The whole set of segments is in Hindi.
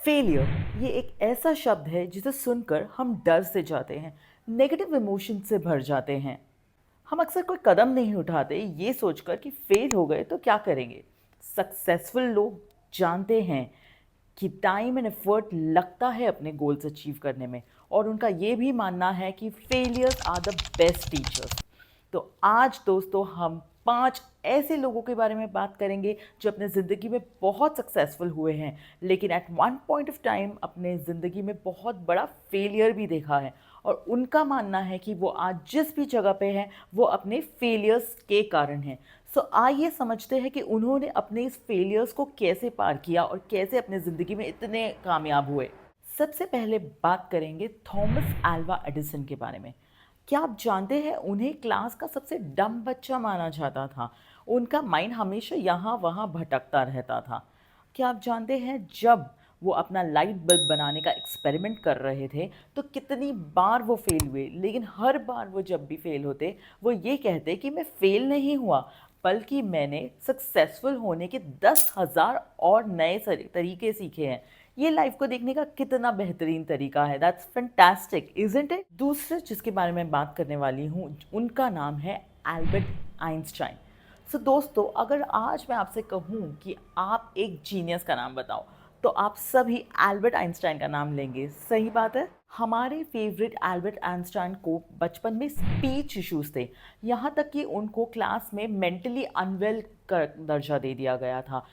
फेलियर ये एक ऐसा शब्द है जिसे सुनकर हम डर से जाते हैं, नेगेटिव इमोशन से भर जाते हैं। हम अक्सर कोई कदम नहीं उठाते ये सोचकर कि फेल हो गए तो क्या करेंगे। सक्सेसफुल लोग जानते हैं कि टाइम एंड एफर्ट लगता है अपने गोल्स अचीव करने में, और उनका ये भी मानना है कि failures are the best teachers. तो आज दोस्तों हम 5 ऐसे लोगों के बारे में बात करेंगे जो अपने ज़िंदगी में बहुत सक्सेसफुल हुए हैं, लेकिन at one point of time अपने ज़िंदगी में बहुत बड़ा फेलियर भी देखा है। और उनका मानना है कि वो आज जिस भी जगह पे हैं वो अपने फेलियर्स के कारण हैं। सो आइए समझते हैं कि उन्होंने अपने इस फेलियर्स को कैसे पार किया और कैसे अपने ज़िंदगी में इतने कामयाब हुए। सबसे पहले बात करेंगे थॉमस अल्वा एडिसन के बारे में। क्या आप जानते हैं उन्हें क्लास का सबसे डम बच्चा माना जाता था। उनका माइंड हमेशा यहाँ वहाँ भटकता रहता था। क्या आप जानते हैं जब वो अपना लाइट बल्ब बनाने का एक्सपेरिमेंट कर रहे थे तो कितनी बार वो फेल हुए, लेकिन हर बार वो जब भी फेल होते वो ये कहते कि मैं फेल नहीं हुआ, बल्कि मैंने सक्सेसफुल होने के 10,000 और नए तरीके सीखे हैं। ये लाइफ को देखने का कितना बेहतरीन तरीका है। That's fantastic isn't it. दूसरे जिसके बारे में बात करने वाली हूँ उनका नाम है एल्बर्ट आइंस्टाइन। सो दोस्तों, अगर आज मैं आपसे कहूँ कि आप एक जीनियस का नाम बताओ तो आप सभी एल्बर्ट आइंस्टाइन का नाम लेंगे। सही बात है। हमारे फेवरेट एल्बर्ट आइंस्टाइन को बचपन में स्पीच इश्यूज थे, यहाँ तक कि उनको क्लास में मेंटली अनवेल का दर्जा दे दिया गया था।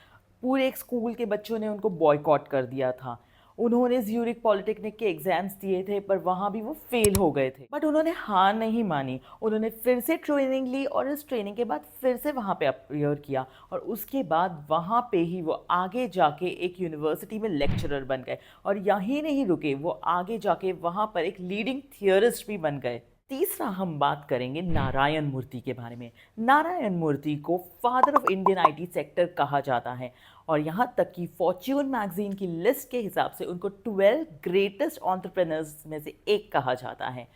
पूरे एक स्कूल के बच्चों ने उनको बॉयकॉट कर दिया था। उन्होंने ज्यूरिक पॉलिटेक्निक के एग्जाम्स दिए थे पर वहाँ भी वो फेल हो गए थे, बट उन्होंने हार नहीं मानी। उन्होंने फिर से ट्रेनिंग ली और इस ट्रेनिंग के बाद फिर से वहाँ पे अपियर किया, और उसके बाद वहाँ पे ही वो आगे जाके एक यूनिवर्सिटी में लेक्चरर बन गए, और यहीं नहीं रुके, वो आगे जाके वहाँ पर एक लीडिंग थियरिस्ट भी बन गए। तीसरा हम बात करेंगे नारायण मूर्ति के बारे में। नारायण मूर्ति को father of Indian IT sector कहा जाता है, और यहाँ तक कि फॉर्च्यून मैगजीन की लिस्ट के हिसाब से उनको 12 ग्रेटेस्ट एंटरप्रेन्योर्स में से एक कहा जाता है।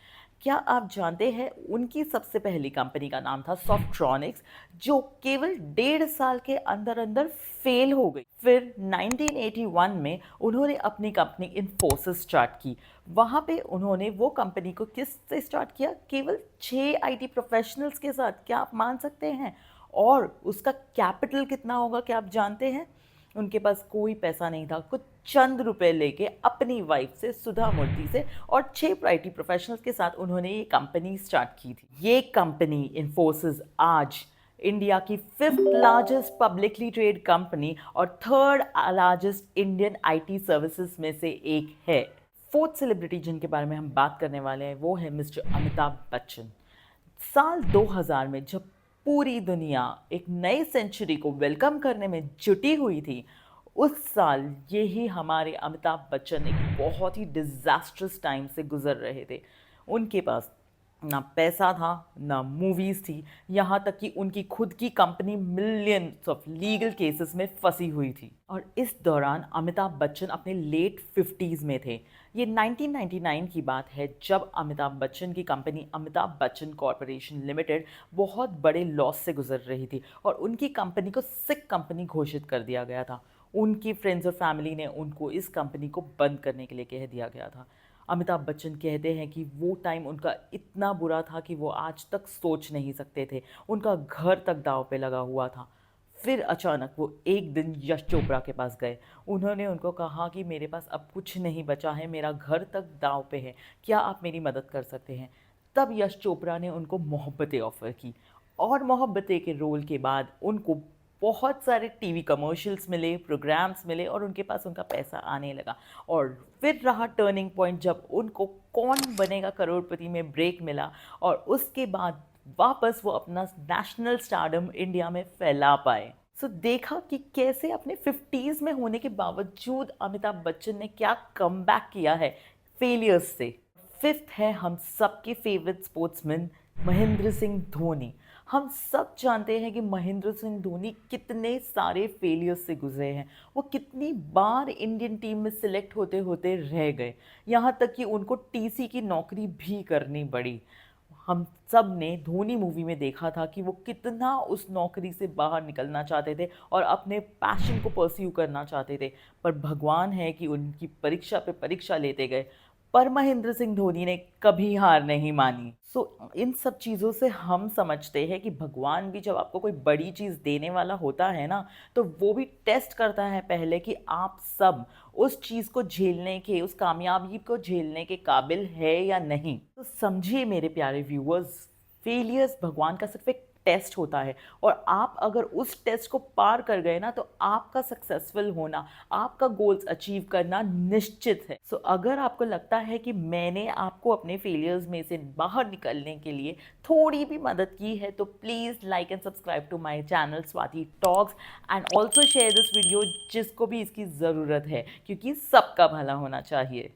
क्या आप जानते हैं उनकी सबसे पहली कंपनी का नाम था सॉफ्ट्रॉनिक्स, जो केवल 1.5 साल के अंदर अंदर फेल हो गई। फिर 1981 में उन्होंने अपनी कंपनी इन्फोसिस स्टार्ट की। वहाँ पे उन्होंने वो कंपनी को किस से स्टार्ट किया? केवल 6 आईटी प्रोफेशनल्स के साथ। क्या आप मान सकते हैं? और उसका कैपिटल कितना होगा क्या आप जानते हैं? उनके पास कोई पैसा नहीं था, कुछ चंद रुपए लेके अपनी वाइफ से, सुधा मूर्ति से, और 6 आईटी प्रोफेशनल्स के साथ उन्होंने ये कंपनी स्टार्ट की थी। ये कंपनी इन्फोसिस आज इंडिया की 5th largest publicly trade company और 3rd largest Indian IT services में से एक है। फोर्थ सेलिब्रिटी जिनके बारे में हम बात करने वाले हैं वो है मिस्टर अमिताभ बच्चन। साल 2000 में जब पूरी दुनिया एक नई सेंचुरी को वेलकम करने में जुटी हुई थी, उस साल यही हमारे अमिताभ बच्चन एक बहुत ही डिजास्ट्रस टाइम से गुजर रहे थे। उनके पास ना पैसा था, ना मूवीज़ थी, यहाँ तक कि उनकी खुद की company millions of legal cases में फंसी हुई थी। और इस दौरान अमिताभ बच्चन अपने लेट 50s में थे। ये 1999 की बात है जब अमिताभ बच्चन की company Amitabh Bachchan corporation limited बहुत बड़े लॉस से गुजर रही थी, और उनकी कंपनी को सिक कंपनी घोषित कर दिया गया था। उनकी फ्रेंड्स और फैमिली ने उनको इस कंपनी को बंद करने के लिए कह दिया गया था। अमिताभ बच्चन कहते हैं कि वो टाइम उनका इतना बुरा था कि वो आज तक सोच नहीं सकते थे। उनका घर तक दांव पे लगा हुआ था। फिर अचानक वो एक दिन यश चोपड़ा के पास गए। उन्होंने उनको कहा कि मेरे पास अब कुछ नहीं बचा है, मेरा घर तक दांव पे है, क्या आप मेरी मदद कर सकते हैं? तब यश चोपड़ा ने उनको मोहब्बतें ऑफ़र की, और मोहब्बतें के रोल के बाद उनको बहुत सारे टीवी कमर्शियल्स मिले, प्रोग्राम्स मिले, और उनके पास उनका पैसा आने लगा। और फिर रहा टर्निंग पॉइंट जब उनको कौन बनेगा करोड़पति में ब्रेक मिला, और उसके बाद वापस वो अपना नेशनल स्टारडम इंडिया में फैला पाए। सो देखा कि कैसे अपने 50s में होने के बावजूद अमिताभ बच्चन ने क्या कमबैक किया है फेलियर्स से। फिफ्थ है हम सबके फेवरेट स्पोर्ट्समैन महेंद्र सिंह धोनी। हम सब जानते हैं कि महेंद्र सिंह धोनी कितने सारे फेलियर्स से गुजरे हैं। वो कितनी बार इंडियन टीम में सिलेक्ट होते होते रह गए, यहाँ तक कि उनको टीसी की नौकरी भी करनी पड़ी। हम सब ने धोनी मूवी में देखा था कि वो कितना उस नौकरी से बाहर निकलना चाहते थे और अपने पैशन को परस्यू करना चाहते थे। पर भगवान है कि उनकी परीक्षा पे परीक्षा लेते गए, पर महेंद्र सिंह धोनी ने कभी हार नहीं मानी। इन सब चीज़ों से हम समझते हैं कि भगवान भी जब आपको कोई बड़ी चीज़ देने वाला होता है ना, तो वो भी टेस्ट करता है पहले कि आप सब उस चीज़ को झेलने के, उस कामयाबी को झेलने के काबिल है या नहीं। तो समझिए मेरे प्यारे व्यूअर्स, फेलियर्स भगवान का सिर्फ एक टेस्ट होता है, और आप अगर उस टेस्ट को पार कर गए ना, तो आपका सक्सेसफुल होना, आपका गोल्स अचीव करना निश्चित है। अगर आपको लगता है कि मैंने आपको अपने फेलियर्स में से बाहर निकलने के लिए थोड़ी भी मदद की है, तो please like and subscribe to my channel Swati talks, and also share this video जिसको भी इसकी ज़रूरत है, क्योंकि सबका भला होना चाहिए।